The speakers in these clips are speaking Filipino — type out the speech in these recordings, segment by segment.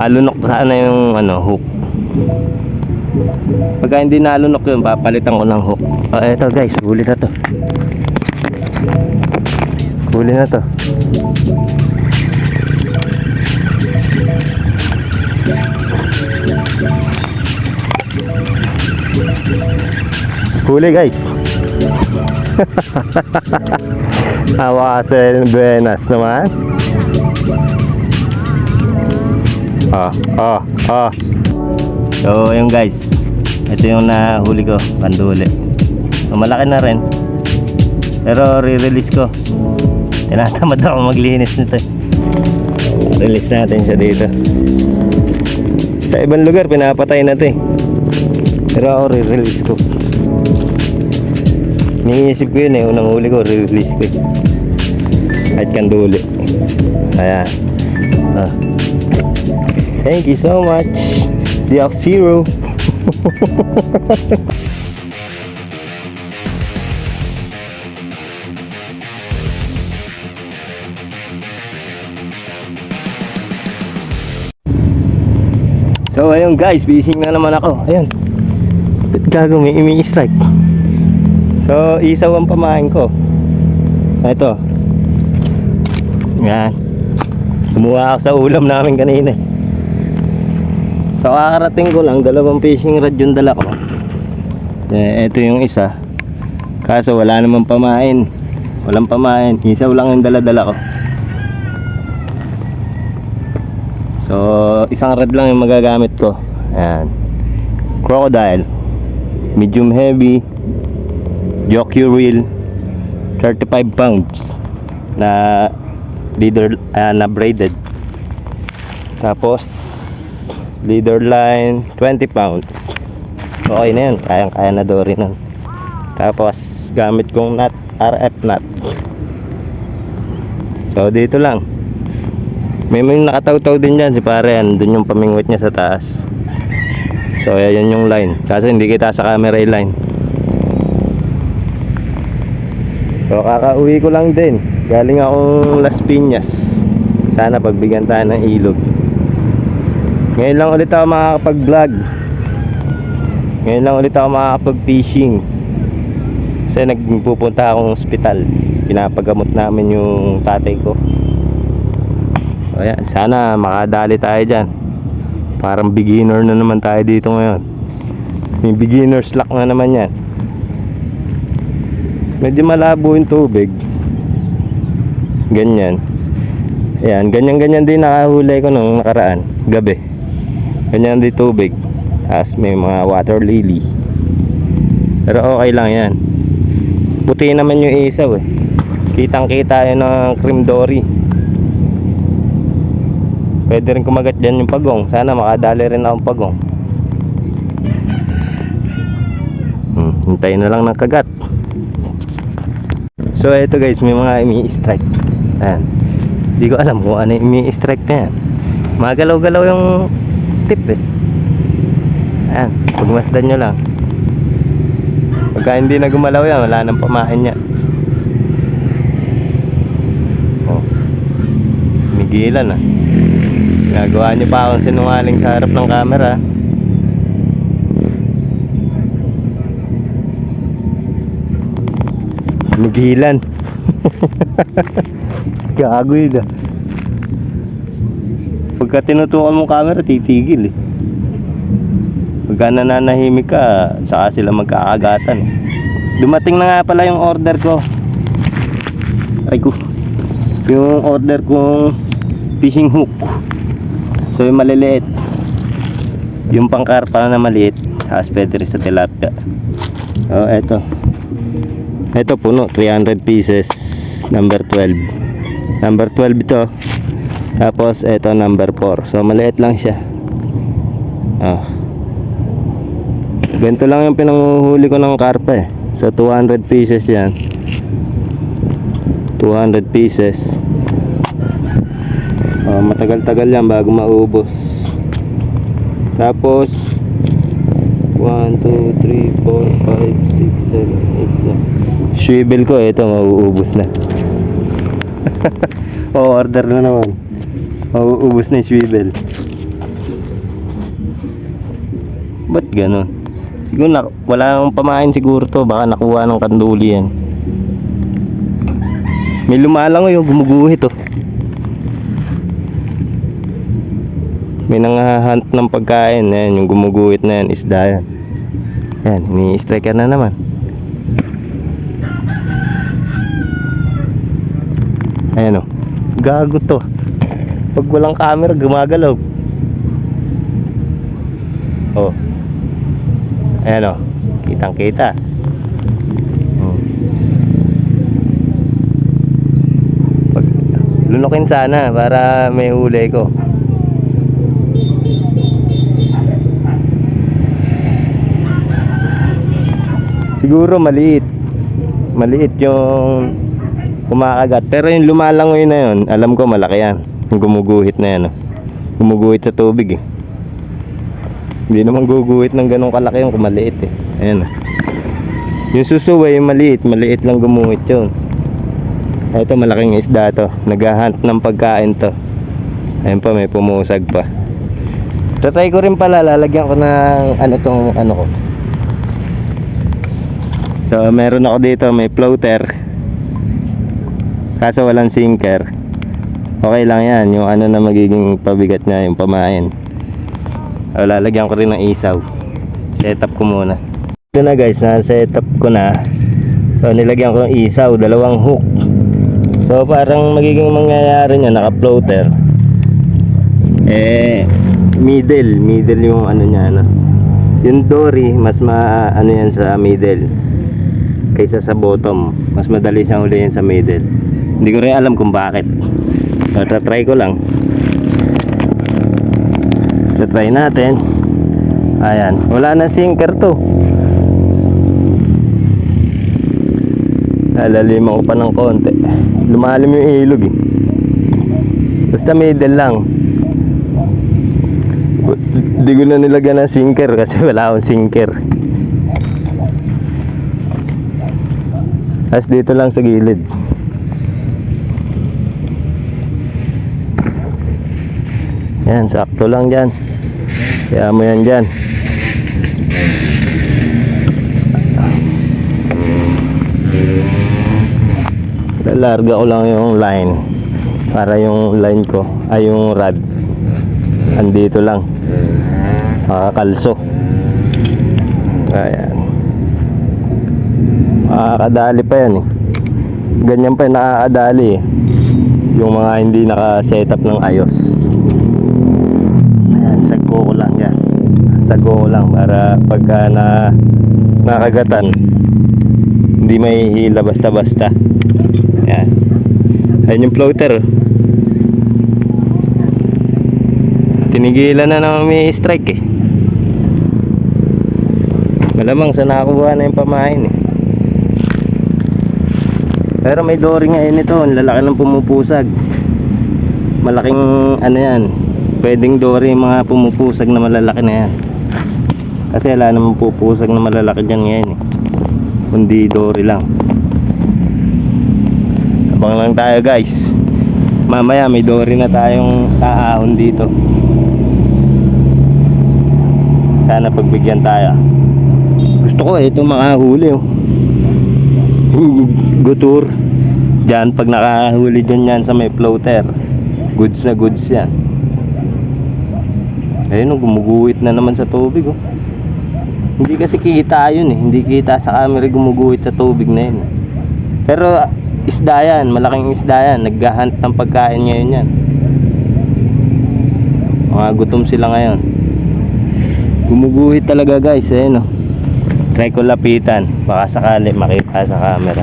malunok sana yung hook. Pagka hindi nalunok yun, papalitan ko ng hook. Eto guys, huli na to. Huli na to. Huli guys. Awasin Buenas naman. So ayun guys, ito yung nahuli ko, panduli. So, malaki na rin, pero re-release ko. Tinatamad ako maglinis nito. Release natin siya dito. Sa ibang lugar pinapatay na ito pero ako re-release ko. Niisip ko yun unang huli ko, re-release ko kahit kanduli. Ayan. Thank you so much, Diak Zero. So ayun guys, fishing na naman ako. Ayun, gago, may imi-strike. So isaw ang pamain ko. Ito. Yan. Sumuha ako sa ulam namin kanina. So kakarating ko lang, dalawang fishing rod yung dala ko. Ito yung isa. Kaso wala namang pamain. Walang pamain, isaw lang yung dala-dala ko. So isang rod lang yung magagamit ko. Ayan. Crocodile, medium heavy, jockey reel, 35 pounds na leader, na braided. Tapos leader line 20 pounds. Okay na yun, kayang-kaya na dory nun. Tapos gamit kong nut, RF nut. So dito lang. May nakataw-taw din dyan si pare, dun yung pamingwit niya sa taas. So ayan yung line, kasi hindi kita sa camera yung line. So kakauwi ko lang din, galing akong Las Piñas. Sana pagbigyan tayo ng ilog. Ngayon lang ulit ako makakapag-vlog. Ngayon lang ulit ako makakapag-fishing. Kasi nagpupunta akong ospital. Pinapagamot namin yung tatay ko. So, ayan, sana makadali tayo dyan. Parang beginner na naman tayo dito ngayon. May beginner's luck na naman yan. Medyo malabo yung tubig. Ganyan. Ayan, ganyan-ganyan din nakahuli ko nung nakaraan, gabi. Ganyan din tubig. As may mga water lily. Pero okay lang yan. Puti naman yung isaw Kitang kita yun ng cream dory. Pwede rin kumagat dyan yung pagong. Sana makadali rin akong pagong. Hintayin na lang ng kagat. So ito guys, may mga imi-strike. Ayan. Hindi ko alam kung ano yung imi-strike na yan. Magalaw-galaw yung tip Ayan, pagmasdan nyo lang. Pagka hindi na gumalaw yan, wala nang pamain niya. Migilan Nagawa nyo pa akong sinungaling sa harap ng camera. Migilan. Gago yun Pagka tinutukan mo camera, titigil Pagka nananahimik ka, saka sila magkaagatan Dumating na nga pala yung order ko. Ay ko. Yung order kong fishing hook. So yung maliliit, yung pangkarpa na maliit, pwede rin sa tilapia. So eto puno, 300 pieces, number 12. Number 12 ito. Tapos eto number 4. So maliit lang siya. Ganito lang yung pinanguhuli ko ng karpa So 200 pieces yan. 200 pieces. Matagal-tagal yan bago maubos. Tapos 1, 2, 3, 4, 5, 6, 7, 8 swivel ko ito mauubos na. Order na naman. Mauubos na yung swivel. Ba't ganun? Siguro wala nang pamain siguro to. Baka nakuha ng kanduli yan. May lumalangoy yung gumuguhit oh. May nangahunt ng pagkain. Ayan, yung gumuguhit na yan, isda yan. Ayan, ini-strike na naman. Ayan oh. Gago to. Pag walang camera, gumagalaw. Oh. Ayan oh. Kitang kita. Lunukin sana para may huli ko. Siguro maliit. Maliit yung kumakagat. Pero yung lumalangoy na yun, alam ko malaki yan. Yung gumuguhit na yan. Gumuguhit sa tubig eh. Hindi naman guguhit ng ganong kalaki yung kumaliit eh. Ayan. Yung susuway yung maliit. Maliit lang gumuhit yun. Ito malaking isda to. Naghahunt ng pagkain to. Ayun pa, may pumusag pa. Tatry ko rin pala. Lalagyan ko ng ano ko. So meron ako dito, may floater. Kaso walang sinker. Okay lang yan, yung ano na magiging pabigat niya, yung pamain. So, lalagyan ko rin ng isaw. Setup ko muna. Ito na guys, na-setup ko na. So nilagyan ko ng isaw, 2 hook. So parang magiging mangyayari niya, naka-floater. Middle yung ano niya, ano. Yung dory, mas ano yan sa middle kaysa sa bottom. Mas madali siyang hulihin sa middle. Hindi ko rin alam kung bakit. So, try ko lang. So, try natin. Ayan. Wala na sinker to. Lalaliman ko pa ng konti. Lumalim yung ilog eh. Basta middle lang. Hindi ko na nilagyan ng sinker kasi wala akong sinker. As dito lang sa gilid. Yan, sakto lang dyan. Kaya mo yan dyan. Lalarga ko lang yung line. Para yung line ko, ay yung rod, andito lang. Makakalso. Ayan. Nakakadali pa yan eh. Ganyan pa yung nakakadali eh. Yung mga hindi naka-setup ng ayos. Ayan, sagko ko lang yan. Sagko ko lang para pagka nakagatan, hindi may hila basta-basta. Ayan. Ayan yung floater. Tinigilan na naman may strike eh. Malamang sa nakakuha na yung pamain eh. Pero may dory nga yun ito. Ang lalaki ng pumupusag. Malaking ano yan. Pwedeng dory yung mga pumupusag na malalaki na yan. Kasi wala namang pupusag na malalaki dyan ngayon eh. Kundi dory lang. Abang lang tayo guys. Mamaya may dory na tayong aahon dito. Sana pagbigyan tayo. Gusto ko ito makahuli oh. Gutur dyan, pag nakahuli dyan yan sa may floater, goods na goods yan. Ayun, gumuguhit na naman sa tubig oh. Hindi kasi kita yun eh. Hindi kita sa camera gumuguhit sa tubig na yun. Pero isda yan, malaking isda yan. Naghahunt ng pagkain ngayon yan. Mga gutom sila ngayon. Gumuguhit talaga guys. Ayun oh. Try ko lapitan, baka sakali makita sa camera.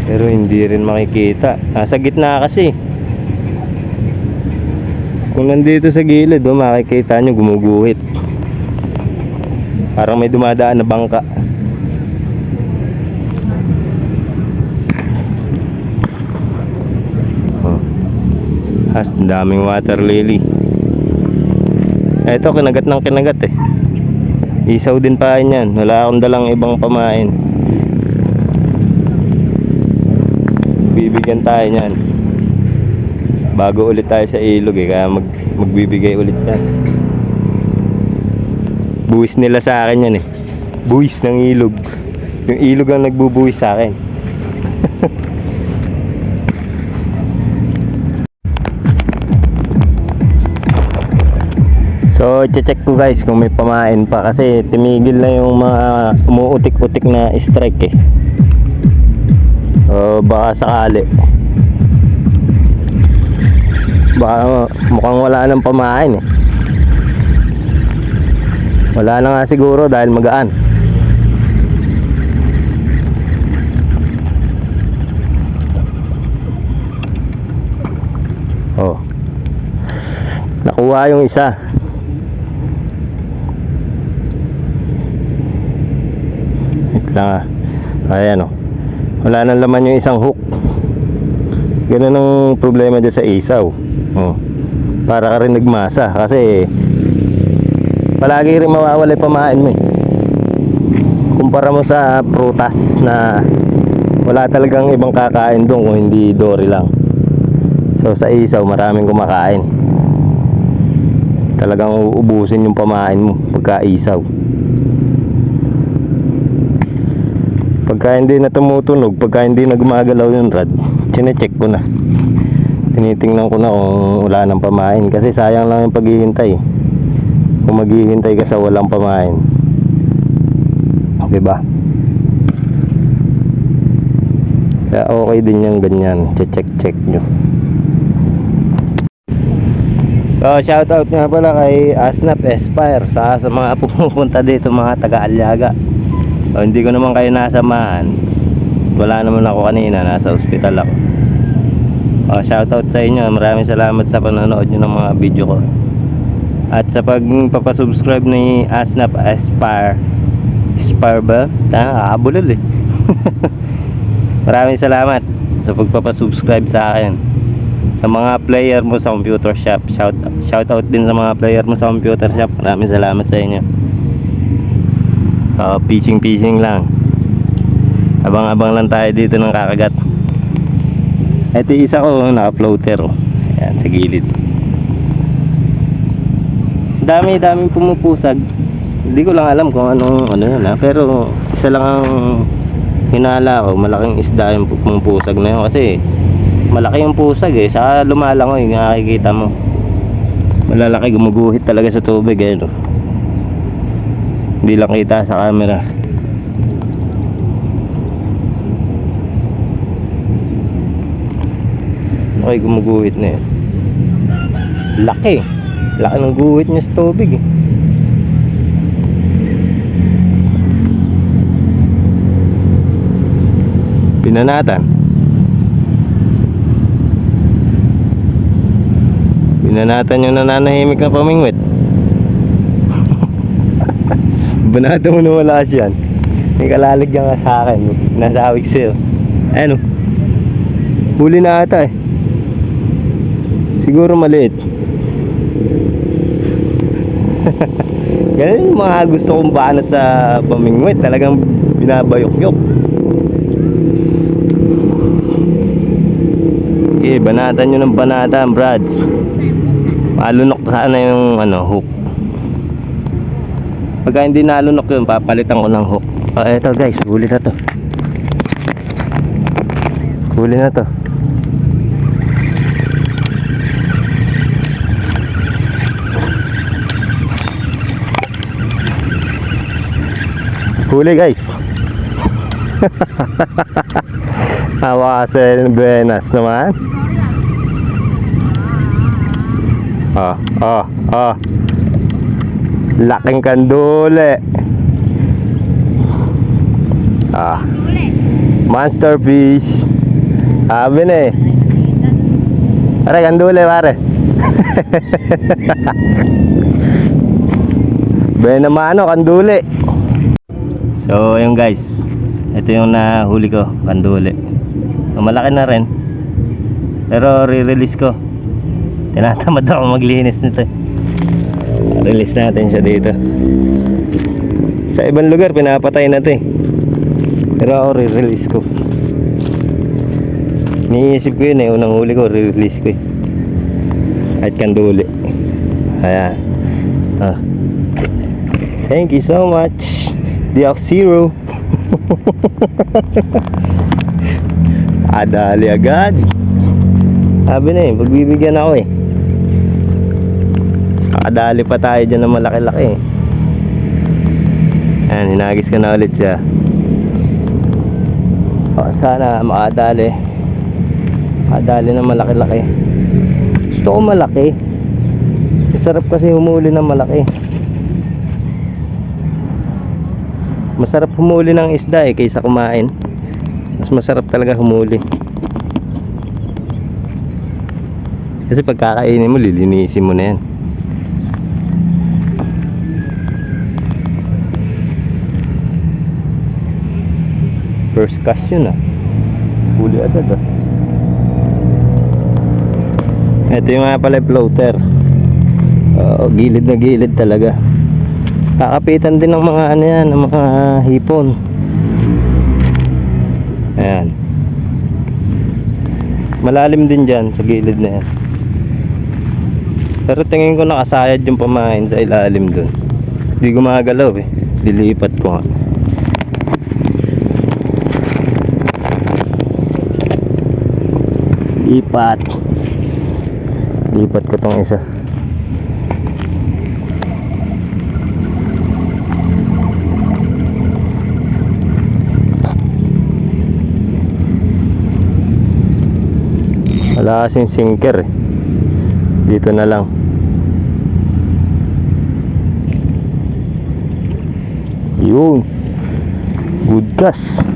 Pero hindi rin makikita. Nasa gitna kasi. Kung nandito sa gilid, oh, makikita nyo gumuguhit. Parang may dumadaan na bangka. Oh. Daming water lily. Eto, kinagat ng kinagat eh. Isaw din pa yan. Wala akong dalang ibang pamain. Bibigyan tayo niyan bago ulit tayo sa ilog eh. Kaya magbibigay ulit yan. Buwis nila sa akin yan eh. Buwis ng ilog. Yung ilog ang nagbubuwis sa akin. So, check ko guys kung may pamain pa kasi tumigil na yung mga umuutik-utik na strike eh. So, baka sakali. Baka mukhang wala nang pamain eh. Wala na nga siguro dahil magaan. Oh. Nakuha yung isa. Lang ayan o, wala nang laman yung isang hook. Ganun ang problema dyan sa isaw. Para ka rin nagmasa kasi palagi rin mawawala yung pamain mo eh. Kumpara mo sa prutas na wala talagang ibang kakain doon kung hindi dory lang. So sa isaw maraming kumakain, talagang uubusin yung pamain mo pagka isaw. Pagka hindi na tumutunog, pagka hindi na gumagalaw yung rod, chinecheck ko na. Tinitingnan ko na kung wala nang pamain. Kasi sayang lang yung paghihintay. Kung maghihintay ka sa walang pamain, diba? Kaya okay din yung ganyan. Check nyo. So shoutout nga pala kay Asnap Aspire sa mga pumupunta dito, mga taga-Aliaga. So, hindi ko naman kayo nasamahan. Wala naman ako kanina, nasa ospital ako. Shoutout sa inyo. Maraming salamat sa panonood nyo ng mga video ko. At sa pagpapasubscribe ni Asnap Aspire. Aspire ba? Abulol eh. Maraming salamat sa pagpapasubscribe sa akin. Sa mga player mo sa computer shop, shoutout din sa mga player mo sa computer shop. Maraming salamat sa inyo. Fishing lang. Abang-abang lang tayo dito ng kakagat. Ito isa ko, naka-floater. Ayan, sa gilid. Dami-daming pumupusag. Hindi ko lang alam kung anong ano yun ha. Pero isa lang ang hinala ko. Malaking isda yung pumupusag na yun. Kasi malaki yung pusag eh. Saka lumalangoy, nakikita mo. Malalaki, gumuguhit talaga sa tubig eh, no? Hindi lang kita sa camera. Okay, gumuguhit na yun. Laki ng guhit niya sa tubig eh. Binanatan yung nananahimik na pamingwit. Banata mo na wala siyan. May kalaligyan ka sa akin. Nasa awik sa'yo. Ano? Huli na ata eh. Siguro maliit. Ganun yung mga gusto kong banat sa pamingwit. Talagang binabayok-yok. Okay, banatan nyo ng banatan, brads. Malunok sana yung hook. Pagka hindi nalunok yun, papalitan ko ng hook. Eto guys, huli na to. Huli na to. Huli guys. Hawa kasi Benas naman. Laking kandule. Monster fish. Sabi na eh. Pare, kandule pare. Benamano, kandule. So ayun guys, ito yung nahuli ko, kandule. Malaki na rin, pero re-release ko. Tinatamad ako maglinis nito. Release natin siya dito. Sa ibang lugar pinapatay na ito eh, pero ako re-release ko. Niisip ko yun eh, unang huli ko re-release ko eh. At kanduli. Ayan. Thank you so much. Diak Zero. Adali agad. Sabi na eh, pagbibigyan ako eh. Adali pa tayo dyan ng malaki-laki eh. Ayan, hinagis ko na ulit siya. Sana makadali. Makadali ng malaki-laki. Gusto ko malaki. Masarap kasi humuli ng malaki. Masarap humuli ng isda eh kaysa kumain. Mas masarap talaga humuli. Kasi pagkakainin mo, lilinisin mo na yan. First cast yun ah. Huli agad ah. Ito yung nga pala floater. Gilid na gilid talaga. Kakapitan din ng mga ano yan, ng mga hipon. Ayan. Malalim din dyan sa gilid na yan. Pero tingin ko nakasayad yung pamain sa ilalim dun. Hindi gumagalaw eh. Lilipat ko nga. Lipat ko tong isa. Wala kasing sinker eh. Dito na lang. Yun. Good cast.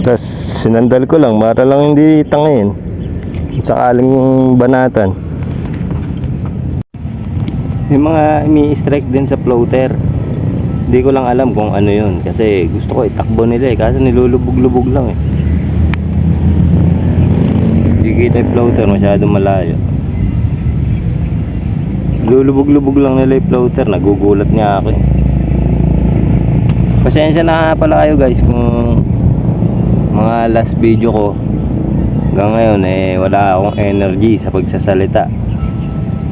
Tapos sinandal ko lang para lang hindi tangayin. Sakaling banatan. Yung mga imi-strike din sa floater. Hindi ko lang alam kung ano yun. Kasi gusto ko itakbo nila eh. Kasi nilulubog-lubog lang eh. Hindi kita yung floater, masyadong malayo. Lulubog-lubog lang nila yung floater. Nagugulat nga ako eh. Pasensya na pala kayo guys kung mga last video ko hanggang ngayon eh wala akong energy sa pagsasalita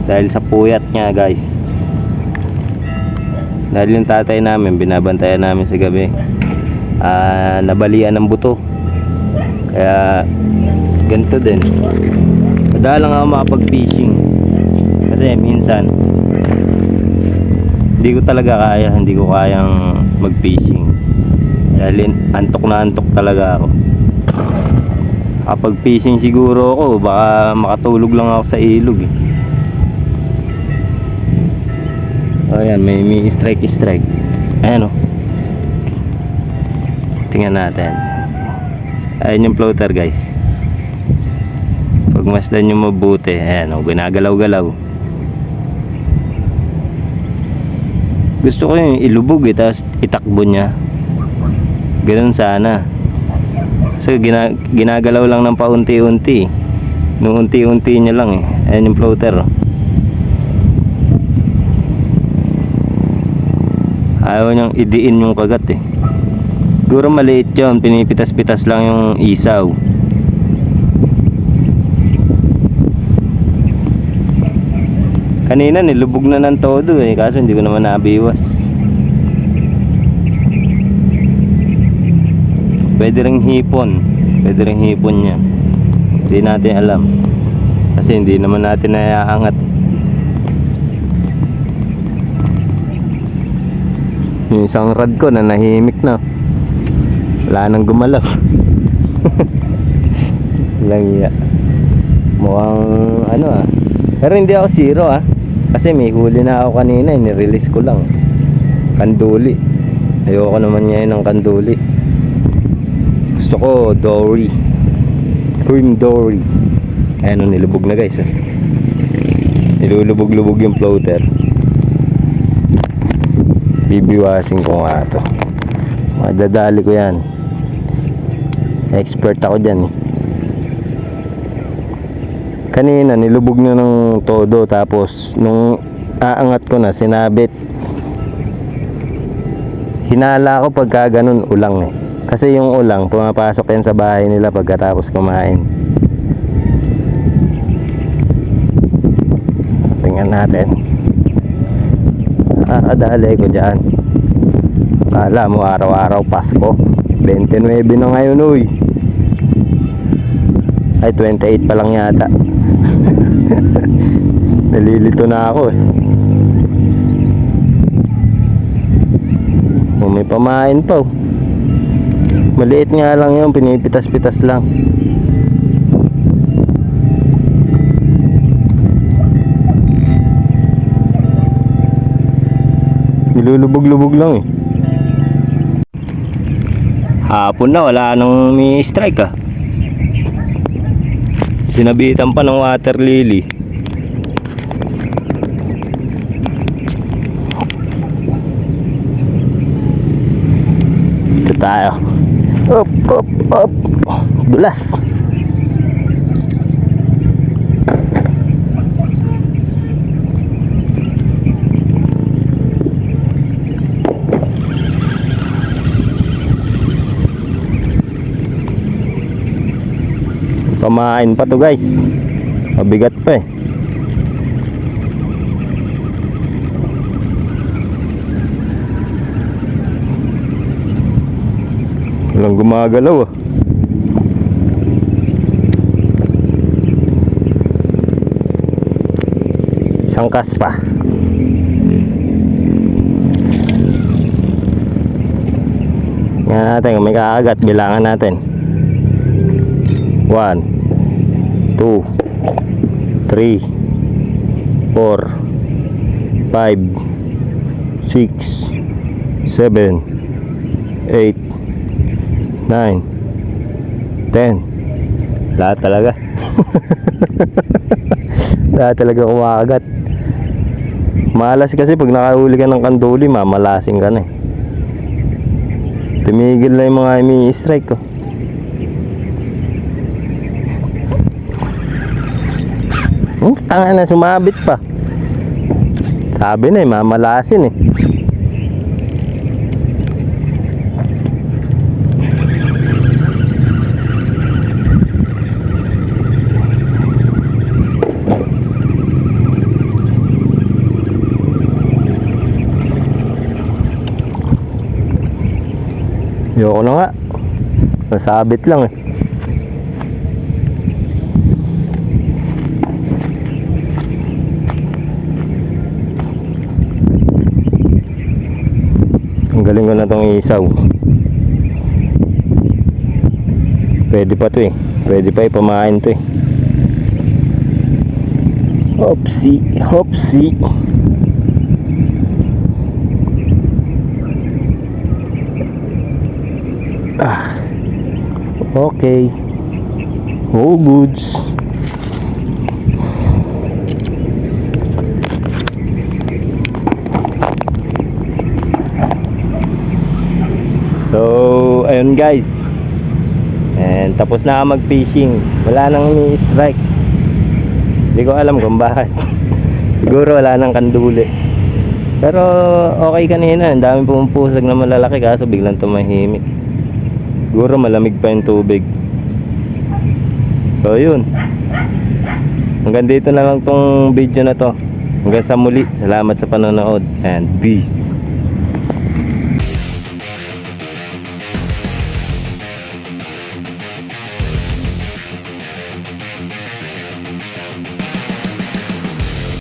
dahil sa puyat niya guys. Dahil yung tatay namin binabantayan namin sa gabi, nabalian ng buto, kaya ganito din. Madalang ako makapag fishing kasi minsan hindi ko kayang mag fishing dahil antok na antok talaga ako. Kapag fishing siguro ako baka makatulog lang ako sa ilog eh. Ayan, may strike. Ayan o. Tingnan natin. Ayan yung floater guys. Pag masdan nyo mabuti, ayan o, ginagalaw-galaw. Gusto ko yung ilubog eh, tapos itakbo niya. Ganun sana. So ginagalaw lang ng paunti-unti. Nung unti-unti niya lang eh. Ayan yung floater oh. Ayaw niyang idiin yung kagat eh. Siguro maliit yun, pinipitas-pitas lang yung isaw. Kanina nilubog na ng todo eh, kaso hindi ko naman nabiwas. Pwede ring hipon yan. Hindi natin alam kasi hindi naman natin naiaangat. Yung isang rod ko na nahimik na, wala nang gumalaw. Lang iya. Mukhang ano ah. Pero hindi ako zero ah, kasi may huli na ako kanina, nirelease ko lang. Kanduli. Ayoko naman niya ng kanduli. Gusto ko dory, cream dory. Ayan o, nilubog na guys ah. Nilulubog-lubog yung floater. Bibiwasin ko nga ito. Madadali ko yan. Expert ako dyan eh. Kanina nilubog na ng todo, tapos nung aangat ko na sinabit, hinala ko pagka ganun ulang eh. Kasi yung ulang, pumapasok yan sa bahay nila pagkatapos kumain. Tingnan natin. Adalay ko dyan. Kala mo araw-araw Pasko. 29 na ngayon, uy. Ay, 28 pa lang yata. Nalilito na ako eh. May pamain pa oh. Maliit nga lang yun, pinipitas-pitas lang. Nilulubog-lubog lang eh. Hapon na, wala nang may strike ah. Sinabitan pa ng water lily. Ito tayo. Up, up, up. Dulas. Pamain pa to guys. Mabigat pa eh. Walang gumagalaw ah. Isang kas pa. Tingnan natin kung may kaagat. Bilangan natin. 1 2 3 4 5 6 7 8 9 10. Lahat talaga. Lahat talaga kumakagat. Malas kasi pag nakahuli ka ng kanduli, mamalasing ka na eh. Tumigil na yung mga imi-strike ko. Tanga na, sumabit pa. Sabi na eh, mamalasin eh. Ayoko na nga. Nasabit lang eh. Ang galing ko na tong isaw. Pwede pa to eh. Pwede pa ipamain to eh. Hopsi, hopsi. Okay. All goods. So, ayun guys. And tapos na ako mag-fishing. Wala nang ni-strike. Hindi ko alam kung bakit. Siguro wala nang kanduli. Pero okay kanina. Ang daming pumupusag na malalaki kaso biglang tumahimik. Siguro malamig pa yung tubig. So yun. Hanggang dito na lang tong video na to. Hanggang sa muli. Salamat sa panonood and peace.